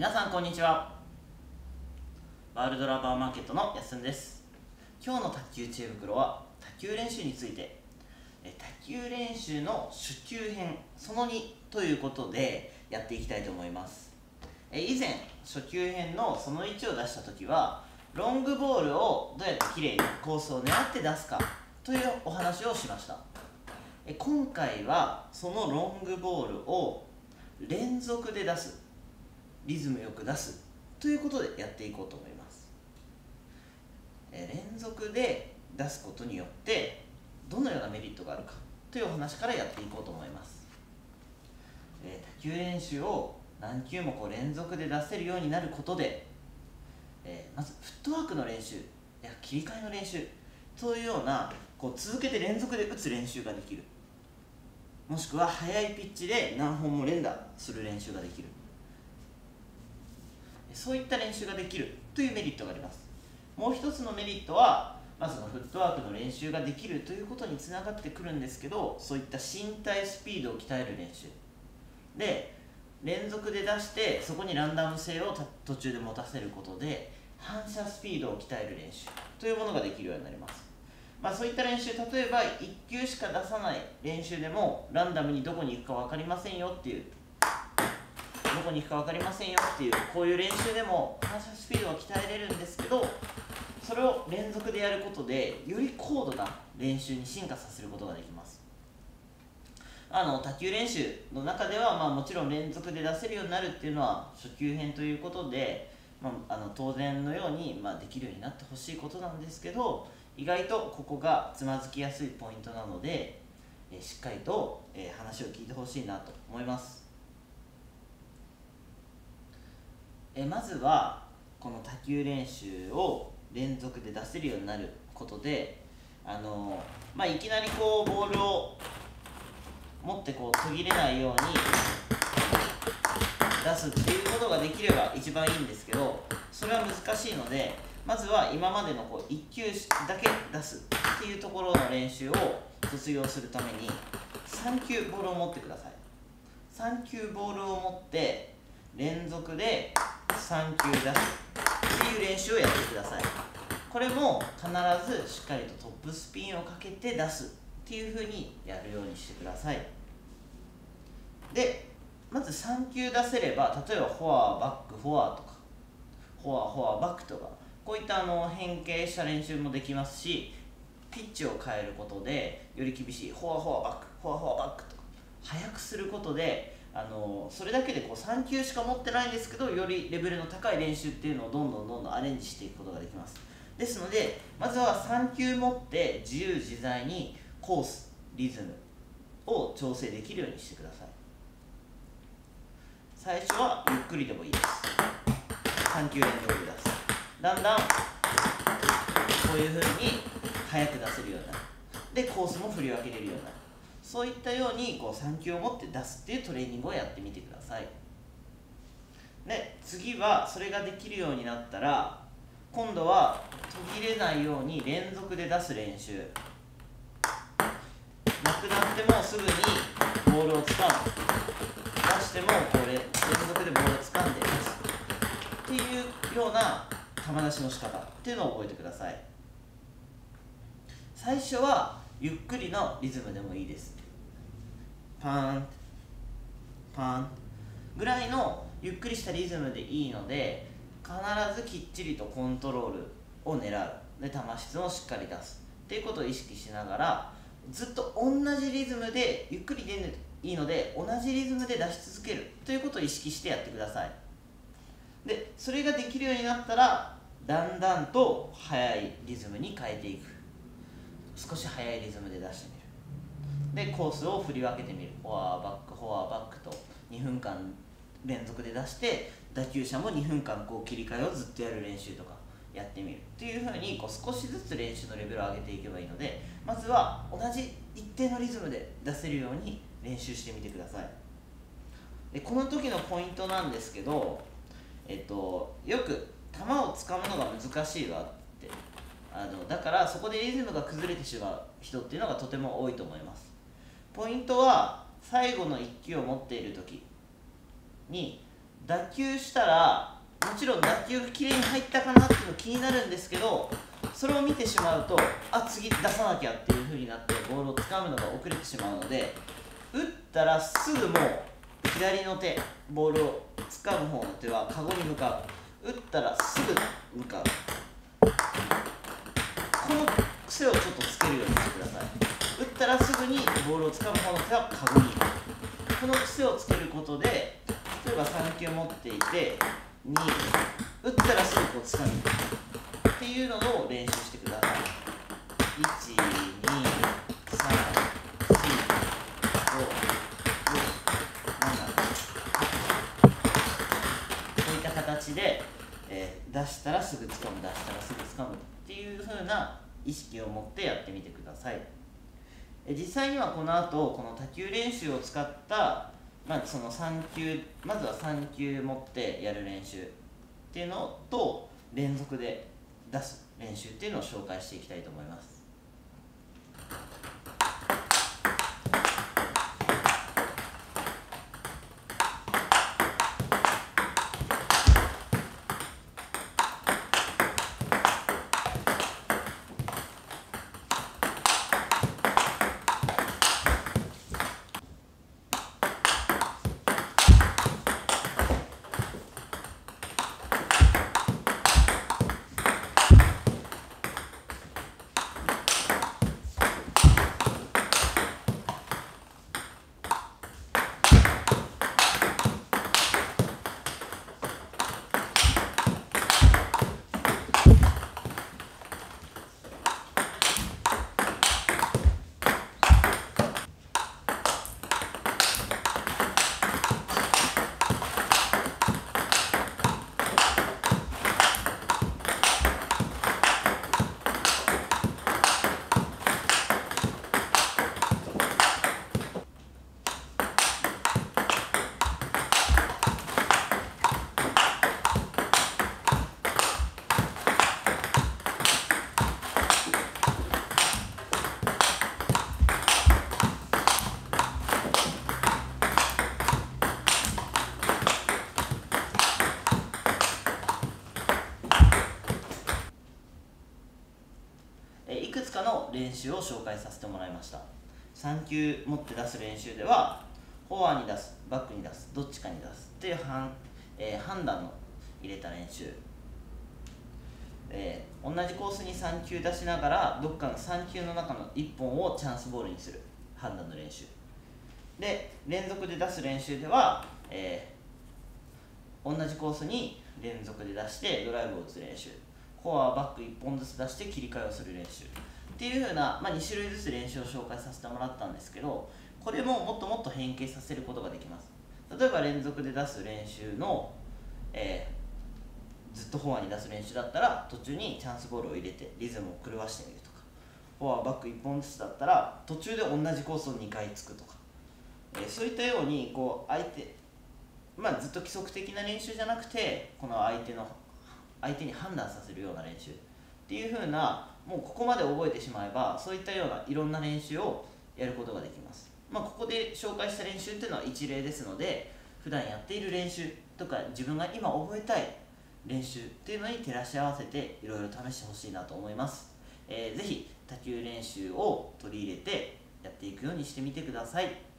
皆さんこんにちは。ワールドラバーマーケットのやすんです。今日の卓球知恵袋は卓球練習について、卓球練習の初級編その2ということでやっていきたいと思います。以前初級編のその1を出した時はロングボールをどうやってきれいにコースを狙って出すかというお話をしました。今回はそのロングボールを連続で出す、リズムよく出すということでやっていこうと思います。連続で出すことによってどのようなメリットがあるかというお話からやっていこうと思います。卓球練習を何球も連続で出せるようになることで、まずフットワークの練習や切り替えの練習というような続けて連続で打つ練習ができる、もしくは速いピッチで何本も連打する練習ができる、そういった練習ができるというメリットがあります。もう一つのメリットは、そのフットワークの練習ができるということにつながってくるんですけど、そういった身体スピードを鍛える練習で、連続で出してそこにランダム性を途中で持たせることで反射スピードを鍛える練習というものができるようになります。そういった練習、例えば1球しか出さない練習でもランダムにどこに行くか分かりませんよっていう、どこに行くか分かりませんよっていう、こういう練習でも反射スピードは鍛えれるんですけど、それを連続でやることでより高度な練習に進化させることができます。卓球練習の中では、もちろん連続で出せるようになるっていうのは初級編ということで、当然のように、できるようになってほしいことなんですけど、意外とここがつまずきやすいポイントなので、しっかりと、話を聞いてほしいなと思います。まずはこの卓球練習を連続で出せるようになることで、いきなりボールを持って途切れないように出すっていうことができれば一番いいんですけど、それは難しいので、まずは今までの1球だけ出すっていうところの練習を卒業するために3球ボールを持ってください。3球ボールを持って連続で3球出すっていう練習をやってください。これも必ずしっかりとトップスピンをかけて出すっていう風にやるようにしてください。で、まず3球出せれば、例えばフォアバックフォアとかフォアフォアバックとか、こういった変形した練習もできますし、ピッチを変えることでより厳しいフォアフォアバックフォアフォアバックとか速くすることで、それだけで3球しか持ってないんですけど、よりレベルの高い練習っていうのをどんどんアレンジしていくことができます。ですので、まずは3球持って自由自在にコース、リズムを調整できるようにしてください。最初はゆっくりでもいいです。3球連続で出す。だんだんこういう風に速く出せるようになる。で、コースも振り分けれるようになる。そういったように3球を持って出すっていうトレーニングをやってみてください。で、次はそれができるようになったら、今度は途切れないように連続で出す練習。なくなってもすぐにボールをつかむ。出しても連続でボールをつかんで出すっていうような球出しの仕方っていうのを覚えてください。最初はゆっくりのリズムでもいいです。パーンパンぐらいのゆっくりしたリズムでいいので、必ずきっちりとコントロールを狙う。で、球質をしっかり出すっていうことを意識しながら、ずっと同じリズムでゆっくりでいいので同じリズムで出し続けるということを意識してやってください。で、それができるようになったらだんだんと速いリズムに変えていく。少し速いリズムで出してみる。で、コースを振り分けてみる。フォアバックフォアバックと2分間連続で出して、打球者も2分間切り替えをずっとやる練習とかやってみるっていう風に少しずつ練習のレベルを上げていけばいいので、まずは同じ一定のリズムで出せるように練習してみてください。で、この時のポイントなんですけど、よく球をつかむのが難しいわって、だからそこでリズムが崩れてしまう人っていうのがとても多いと思います。ポイントは最後の1球を持っている時に打球したらもちろん打球がきれいに入ったかなっていうの気になるんですけど、それを見てしまうと次出さなきゃっていう風になってボールを掴むのが遅れてしまうので、打ったらすぐもう左の手、ボールを掴む方の手はカゴに向かう、打ったらすぐ向かう、この癖をちょっとつけるようにしてください。打ったらすぐにボールを掴む方の手はカゴに、この癖をつけることで、例えば3球持っていて2、打ったらすぐこう掴むっていうのを練習してください。1、2、3、4、5、6、7、こういった形で、出したらすぐ掴む、出したらすぐ掴むっていう風な意識を持ってやってみてください。実際にはこの後この多球練習を使った、その3球、まずは3球持ってやる練習っていうのと連続で出す練習っていうのを紹介していきたいと思います。いくつかの練習を紹介させてもらいました。3球持って出す練習では、フォアに出す、バックに出す、どっちかに出すっていう判断の入れた練習、同じコースに3球出しながらどっかの3球の中の1本をチャンスボールにする判断の練習で、連続で出す練習では、同じコースに連続で出してドライブを打つ練習、フォアバック1本ずつ出して切り替えをする練習っていう風な、2種類ずつ練習を紹介させてもらったんですけど、これももっともっと変形させることができます。例えば連続で出す練習の、ずっとフォアに出す練習だったら途中にチャンスボールを入れてリズムを狂わしてみるとか、フォアバック1本ずつだったら途中で同じコースを2回つくとか、そういったようにこう相手、ずっと規則的な練習じゃなくて、この相手に判断させるような練習っていう風な、もうここまで覚えてしまえばそういったようないろんな練習をやることができます。ここで紹介した練習っていうのは一例ですので、普段やっている練習とか自分が今覚えたい練習っていうのに照らし合わせていろいろ試してほしいなと思います。ぜひ多球練習を取り入れてやっていくようにしてみてください。